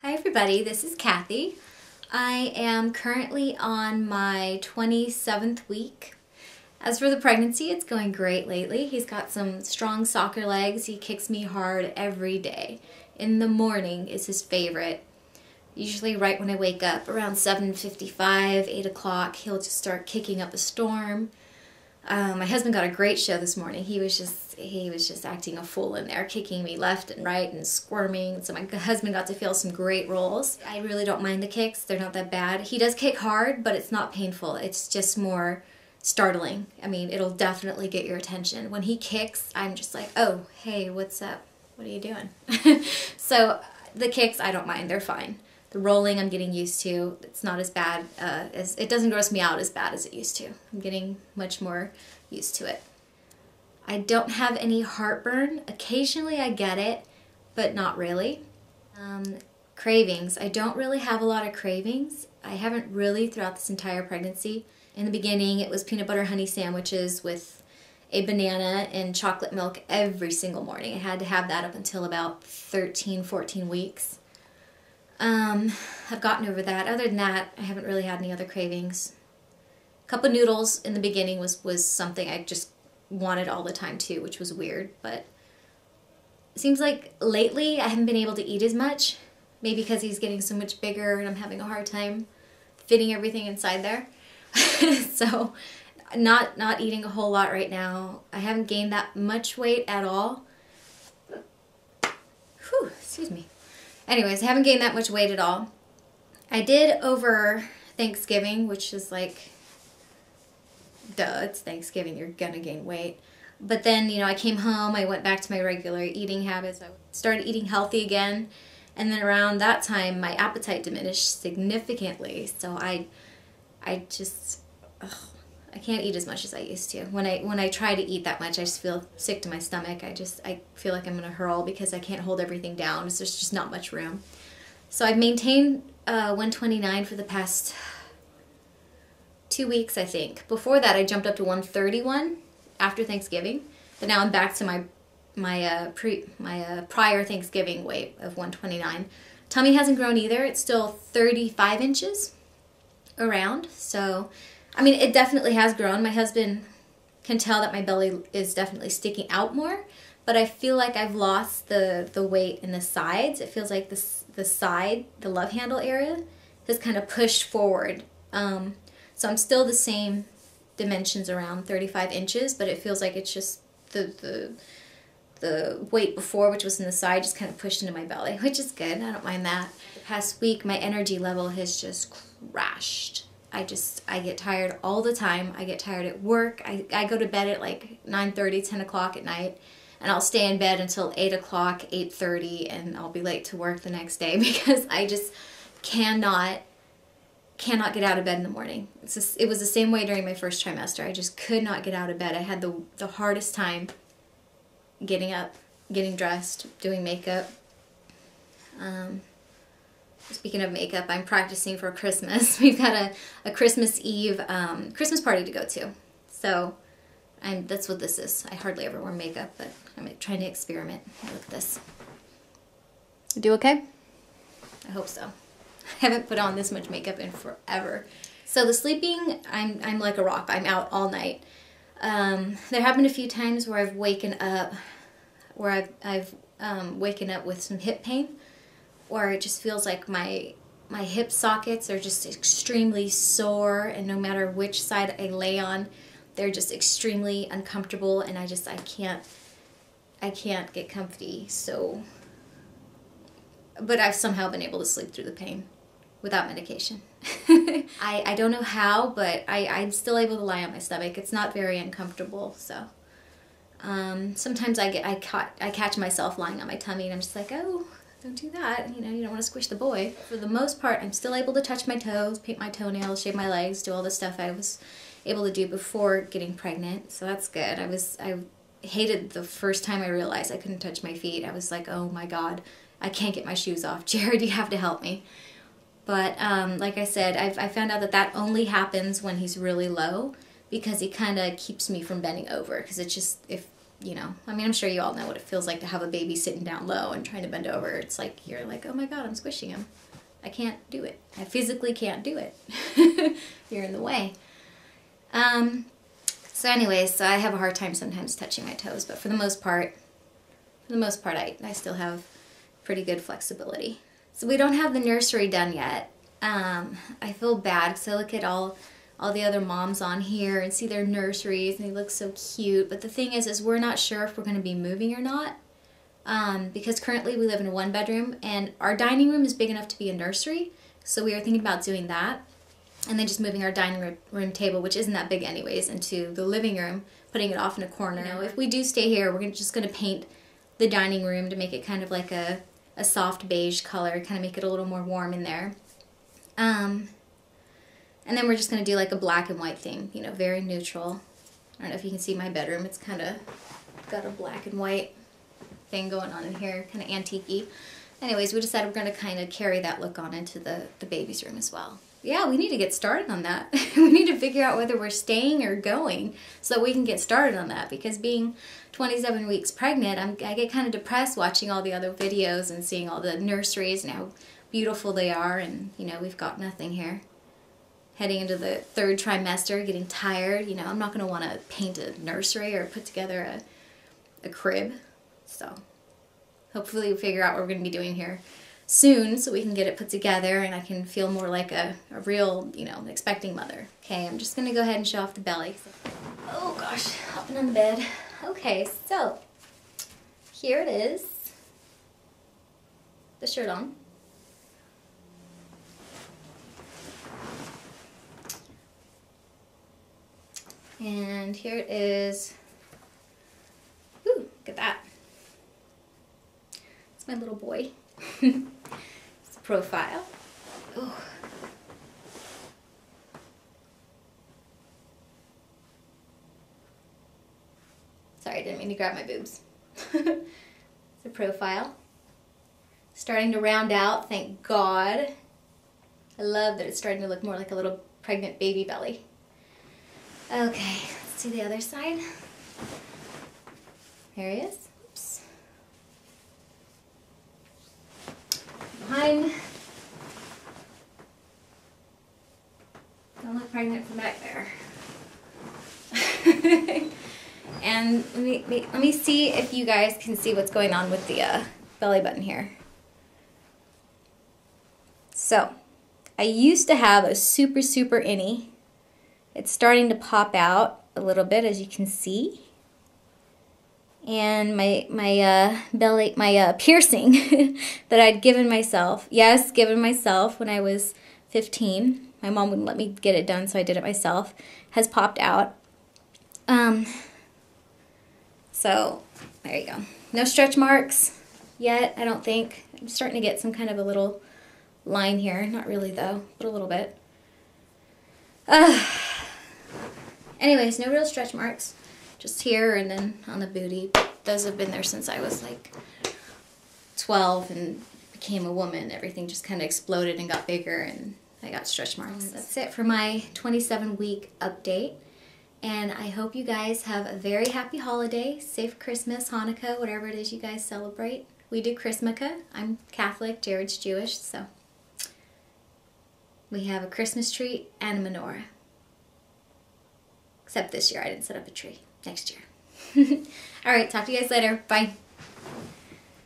Hi everybody, this is Kathy. I am currently on my 27th week. As for the pregnancy, it's going great lately. He's got some strong soccer legs. He kicks me hard every day. In the morning is his favorite. Usually right when I wake up, around 7:55, 8 o'clock, he'll just start kicking up a storm. My husband got a great show this morning. He was just acting a fool in there, kicking me left and right and squirming. So my husband got to feel some great rolls. I really don't mind the kicks. They're not that bad. He does kick hard, but it's not painful. It's just more startling. I mean, it'll definitely get your attention. When he kicks, I'm just like, oh, hey, what's up? What are you doing? So the kicks, I don't mind. They're fine. The rolling I'm getting used to. It's not as bad as, it doesn't gross me out as bad as it used to. I'm getting much more used to it. I don't have any heartburn. Occasionally I get it, but not really. Cravings. I don't really have a lot of cravings. I haven't really throughout this entire pregnancy. In the beginning it was peanut butter honey sandwiches with a banana and chocolate milk every single morning. I had to have that up until about 13, 14 weeks. I've gotten over that. Other than that, I haven't really had any other cravings. A cup of noodles in the beginning was something I just wanted all the time too, which was weird, but it seems like lately I haven't been able to eat as much, maybe because he's getting so much bigger and I'm having a hard time fitting everything inside there. So not eating a whole lot right now. I haven't gained that much weight at all. Whew, excuse me. Anyways, I haven't gained that much weight at all. I did over Thanksgiving, which is like, duh, it's Thanksgiving, you're gonna gain weight. But then, you know, I came home, I went back to my regular eating habits. I started eating healthy again. And then around that time, my appetite diminished significantly. So I just, I can't eat as much as I used to. When I try to eat that much, I just feel sick to my stomach. I feel like I'm gonna hurl because I can't hold everything down. There's just not much room. So I've maintained 129 for the past 2 weeks, I think. Before that, I jumped up to 131 after Thanksgiving, but now I'm back to my prior Thanksgiving weight of 129. Tummy hasn't grown either. It's still 35 inches around. So, I mean, it definitely has grown. My husband can tell that my belly is definitely sticking out more, but I feel like I've lost the weight in the sides. It feels like the side, the love handle area, has kind of pushed forward. So I'm still the same dimensions, around 35 inches, but it feels like it's just the weight before, which was in the side, just kind of pushed into my belly, which is good. I don't mind that. The past week, my energy level has just crashed. I get tired all the time. I get tired at work. I go to bed at like 9:30, 10 o'clock at night, and I'll stay in bed until 8 o'clock, 8:30, and I'll be late to work the next day because I just cannot get out of bed in the morning. It was the same way during my first trimester. I just could not get out of bed. I had the hardest time getting up, getting dressed, doing makeup. Speaking of makeup, I'm practicing for Christmas. We've got a Christmas Eve Christmas party to go to. So that's what this is. I hardly ever wear makeup, but I'm trying to experiment with this. Do okay? I hope so. I haven't put on this much makeup in forever. So the sleeping, I'm like a rock. I'm out all night. There have been a few times where I've waken up, waken up with some hip pain, or it just feels like my hip sockets are just extremely sore, and no matter which side I lay on, they're just extremely uncomfortable, and I can't get comfy. So, but I've somehow been able to sleep through the pain without medication. I don't know how, but I'm still able to lie on my stomach. It's not very uncomfortable, so. Sometimes I catch myself lying on my tummy, and I'm just like, oh, don't do that. You know, you don't want to squish the boy. For the most part, I'm still able to touch my toes, paint my toenails, shave my legs, do all the stuff I was able to do before getting pregnant, so that's good. I hated the first time I realized I couldn't touch my feet. I was like, oh my God, I can't get my shoes off. Jared, you have to help me. But like I said, I found out that only happens when he's really low, because he kind of keeps me from bending over, because it's just, if you know, I mean, I'm sure you all know what it feels like to have a baby sitting down low and trying to bend over. It's like, you're like, oh my God, I'm squishing him. I can't do it. I physically can't do it. You're in the way. So anyways, so I have a hard time sometimes touching my toes, but for the most part, I still have pretty good flexibility. So we don't have the nursery done yet. I feel bad because I look at all the other moms on here and see their nurseries and they look so cute. But the thing is we're not sure if we're going to be moving or not. Because currently we live in a 1-bedroom and our dining room is big enough to be a nursery. So we are thinking about doing that. And then just moving our dining room table, which isn't that big anyways, into the living room, putting it off in a corner. You know, if we do stay here, we're just going to paint the dining room to make it kind of like a soft beige color, kind of make it a little more warm in there. And then we're just going to do like a black and white thing, you know, very neutral. I don't know if you can see my bedroom. It's kind of got a black and white thing going on in here, kind of antique-y. Anyways, we decided we're going to kind of carry that look on into the baby's room as well. Yeah, we need to get started on that. We need to figure out whether we're staying or going so that we can get started on that, because being 27 weeks pregnant, I get kind of depressed watching all the other videos and seeing all the nurseries and how beautiful they are, and you know, we've got nothing here. Heading into the 3rd trimester, getting tired, you know, I'm not going to want to paint a nursery or put together a crib. So hopefully we'll figure out what we're going to be doing here soon so we can get it put together and I can feel more like a real, you know, expecting mother. Okay, I'm just going to go ahead and show off the belly. Oh gosh, hopping on the bed. Okay, so here it is. The shirt on. And here it is. Ooh, look at that. It's my little boy. It's a profile. Ooh. Sorry, I didn't mean to grab my boobs. It's a profile. Starting to round out, thank God. I love that it's starting to look more like a little pregnant baby belly. Okay, let's do the other side. There he is. Oops. Behind. Don't look pregnant from back there. And let me see if you guys can see what's going on with the belly button here. So, I used to have a super innie. It's starting to pop out a little bit, as you can see. And my belly, my piercing that I'd given myself, when I was 15. My mom wouldn't let me get it done, so I did it myself. Has popped out. So there you go. No stretch marks yet, I don't think. I'm starting to get some kind of a little line here. Not really though, but a little bit. Anyways, no real stretch marks. Just here and then on the booty. Those have been there since I was like 12 and became a woman. Everything just kind of exploded and got bigger and I got stretch marks. That's it for my 27-week update. And I hope you guys have a very happy holiday, safe Christmas, Hanukkah, whatever it is you guys celebrate. We do Christmaka. I'm Catholic, Jared's Jewish, so we have a Christmas tree and a menorah. Except this year, I didn't set up a tree. Next year. All right, talk to you guys later. Bye.